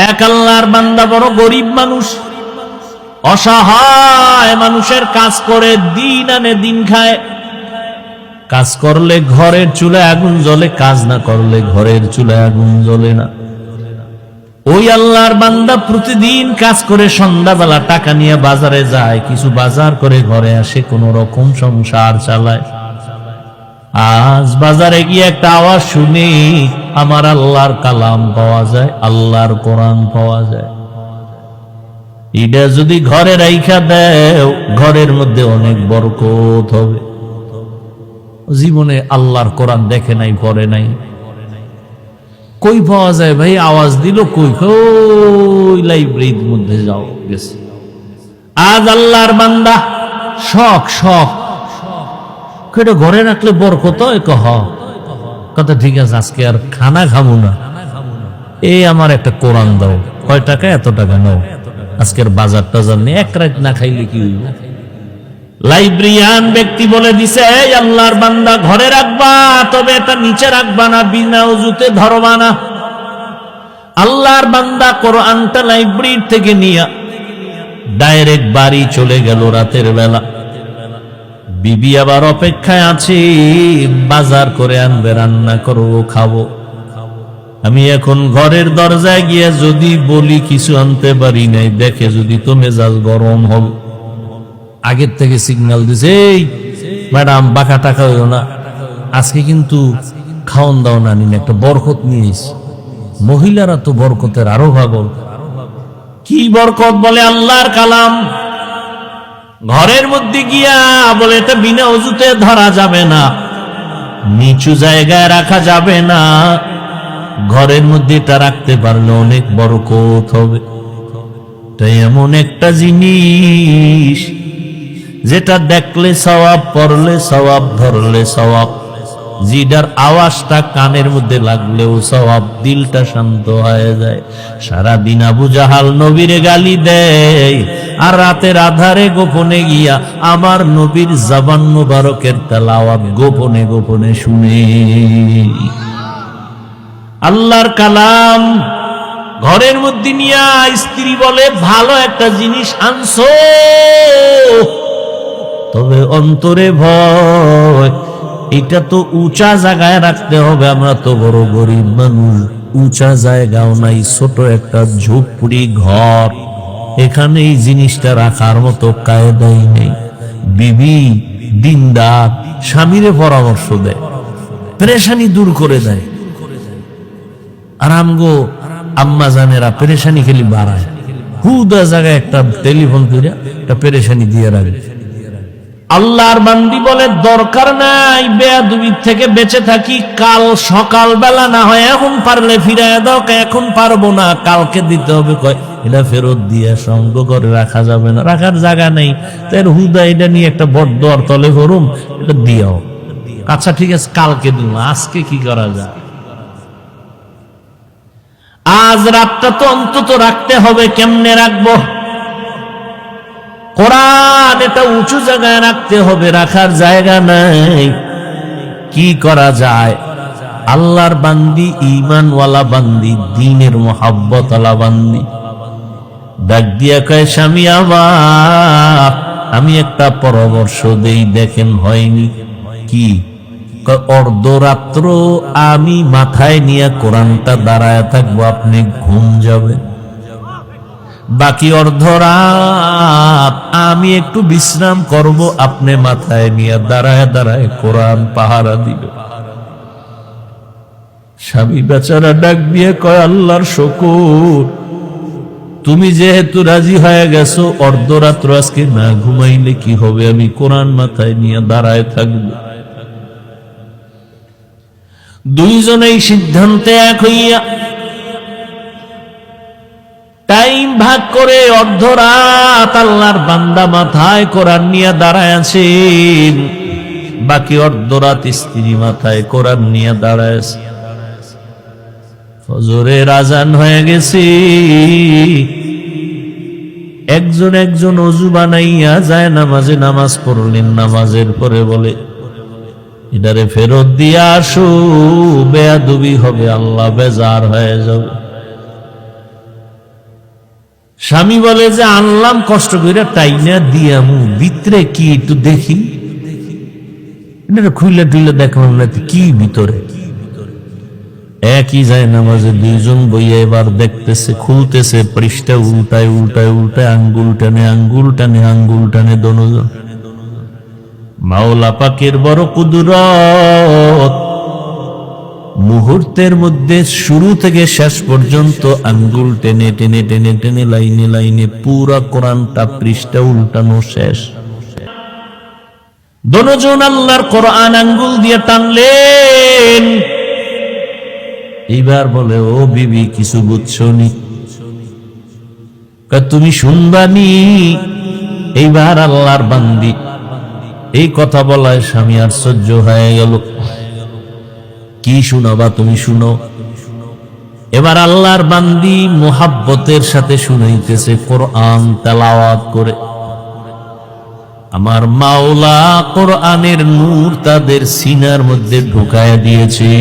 এক আল্লাহর বান্দা বড় গরিব মানুষ, অসহায় মানুষের কাজ করে দিন আনে দিন খায়। কাজ করলে ঘরের চুলায় আগুন জ্বলে, কাজ না করলে ঘরের চুলায় আগুন জ্বলে না। ওই আল্লাহর বান্দা প্রতিদিন কাজ করে সন্ধ্যাবেলা টাকা নিয়ে বাজারে যায়, কিছু বাজার করে ঘরে আসে, কোন রকম সংসার চালায়। আজ বাজারে গিয়ে একটা আওয়াজ শুনি, আমার আল্লাহর কালাম পাওয়া যায়, আল্লাহর কোরআন পাওয়া যায়। এটা যদি ঘরে রাইখা দেও, ঘরের মধ্যে অনেক বরকত হবে। জীবনে আল্লাহর কোরআন দেখে নাই, পড়ে নাই, কই পাওয়া যায় ভাই? আওয়াজ দিল কই, কই লাইব্রেরির মধ্যে যাও, গেছে। আজ আল্লাহর বান্দা শখ শখ কেটে ঘরে রাখলে বরকত কথা, ঠিক আছে আজকে আর খানা খাবো না, এই আমার একটা কোরআন দাও, কয় টাকা? এত টাকা নাও, আজকের বাজার টাজার নিয়ে এক রাত না খাইলে কি হইব? লাইব্রেরিয়ান ব্যক্তি বলে দিছে, এই আল্লাহর বান্দা ঘরে রাখবা, তবে এটা নিচে রাখবা না, বিনা উজুতে ধরবা না। আল্লাহর বান্দা কোরআনটা লাইব্রেরি থেকে নিয়ে ডাইরেক্ট বাড়ি চলে গেল রাতের বেলা। বিবি আবার অপেক্ষায় আছে, বাজার করে আনবে, রান্না করবো, খাবো। আমি এখন ঘরের দরজায় গিয়ে যদি বলি কিছু আনতে পারি নাই, দেখে যদি তো মেজাজ গরম হবে। আগের থেকে সিগন্যাল দিছে, এই ম্যাডাম বাঁকা টাকা হইও না, আজকে কিন্তু খাওন দাও না, নিন একটা বরকত নিয়ে এসি। মহিলারা তো বরকতের আরো ভাগল। কি বরকত? বলে আল্লাহর কালাম। ঘরের মধ্যে গিয়া বলে এটা বিনা ওযুতে ধরা যাবে না, নিচু জায়গায় রাখা যাবে না, ঘরের মধ্যে এটা রাখতে পারলে অনেক বরকত হবে। তাই এমন একটা জিনিস যেটা দেখলে সওয়াব, পড়লে সওয়াব, ধরলে সওয়াব, জিডার আওয়াজটা কানের মধ্যে লাগলেও সওয়াব, দিলটা শান্ত হয়ে যায়। সারাদিন আবু জাহাল নবীরে গালি দেয়, আর রাতের আধারে গোপনে গিয়া আমার নবীর জবান মুবারকের তেলাওয়াত গোপনে গোপনে শুনে। আল্লাহর কালাম ঘরের মধ্যে নিয়া স্ত্রী বলে, ভালো একটা জিনিস আনছো, তবে অন্তরে ভয়, এটা তো উঁচা জায়গায় রাখতে হবে। আমরা তো বড় গরিব মানুষ, উঁচা জায়গাও নাই, ছোট একটা ঝুপড়ি ঘর, এখানে এই জিনিসটা রাখার মতো কায়দাই নেই। বিবি দিনদার, স্বামীরে পরামর্শ দেয়, পেরেশানি দূর করে দেয়। আর আমগো আম্মা জানেরা পেরেশানি খেলি বাড়ায়, হুদা জায়গায় একটা টেলিফোন করে একটা পেরেশানি দিয়ে রাখে। আল্লাহর বান্দি বলে, দরকার নাই, বেয়াদবির থেকে বেঁচে থাকি, কাল সকাল বেলা না হয় এখন পারলে ফিরাইয়া দাও, এখন পারবো না, কালকে দিতে হবে। কয় এটা ফেরত দিয়ে সঙ্গ করে রাখা যাবে না, রাখার জায়গা নেই, তাই হুদা এটা নিয়ে একটা বড্ড আর তলে ভরুম, এটা দিও। আচ্ছা ঠিক আছে, কালকে দিন, আজকে কি করা যায়? আজ রাতটা তো অন্তত রাখতে হবে। কেমনে রাখবো? কোরআন এটা উঁচু জায়গায় রাখতে হবে, রাখার জায়গা নাই, কি করা যায়? আল্লাহর বান্দি, ঈমানওয়ালা বান্দি, দ্বীনের মুহাব্বত ওয়ালা বান্দি ডাক দিয়া কয়, স্বামী আমার, আমি একটা পরামর্শ দেই, দেখেন হয়নি কি? অর্ধরাত্র আমি মাথায় নিয়ে কোরআনটা দাঁড়ায় থাকবো, আপনি ঘুম যাবেন, বাকি অর্ধরাত আমি একটু বিশ্রাম করব, আপনি মাথায় নিয়ে দাঁড়ায় দাঁড়ায় কোরআন পাহারা দিবে। স্বামী বেচারা ডাক দিয়ে কয়, আল্লাহর শুকর, তুমি যেহেতু রাজি হয়ে গেছো, অর্ধরাত্র আজকে না ঘুমাইলে কি হবে, আমি কোরআন মাথায় নিয়ে দাঁড়ায় থাকবো। দুইজনেই সিদ্ধান্তে এক হইয়া টাইম ভাগ করে অর্ধরাত আল্লাহর বান্দা মাথায় কোরআন নিয়ে দাঁড়ায় আছেন, বাকি অর্ধরাত স্ত্রী মাথায় কোরআন নিয়ে দাঁড়ায় আছে। ফজরের আজান হয়ে গেছে, একজন একজন ওযু বানাইয়া যায় নামাজে নামাজ পড়লেন। নামাজের পরে বলে, এটারে ফেরত দিয়ে আসো, বেয়াদবি হবে, আল্লাহ বেজার হয়ে যাবে। স্বামী বলে যে আনলাম কষ্ট করে টাইনা দিয়ামু, ভিতরে কি একটু দেখি, খুইলে টুইলে দেখলাম না কি ভিতরে। একই যায় নামাজে দুইজন বইয়া এবার দেখতেছে, খুলতেছে পৃষ্ঠা, উল্টায় উল্টায় উল্টায় আঙ্গুল টানে আঙ্গুল টানে আঙ্গুল টানে দনোজন। মাওলা পাকের বড় কুদরত, মুহূর্তের মধ্যে শুরু থেকে শেষ পর্যন্ত আঙ্গুল টেনে টেনে টেনে টেনে লাইনে লাইনে পুরা কোরআনটা পৃষ্ঠা উল্টানো শেষ। দনোজন আল্লাহর কোরআন আঙ্গুল দিয়ে টানলেন। এইবার বলে, ও বিবি কিছু বুঝছো নি? তুমি শুনবানি। এইবার আল্লাহর বান্দি এই কথা বলায় স্বামী আশ্চর্য হয়ে গেল। কি শুনাবা তুমি, শুনো। এবার আল্লাহর বান্দি মুহাব্বতের সাথে শুনাইতেছে কোরআন তেলাওয়াত করে। আমার মাওলা কোরআনের নূর তাদের সিনার মধ্যে ঢুকায় দিয়েছে।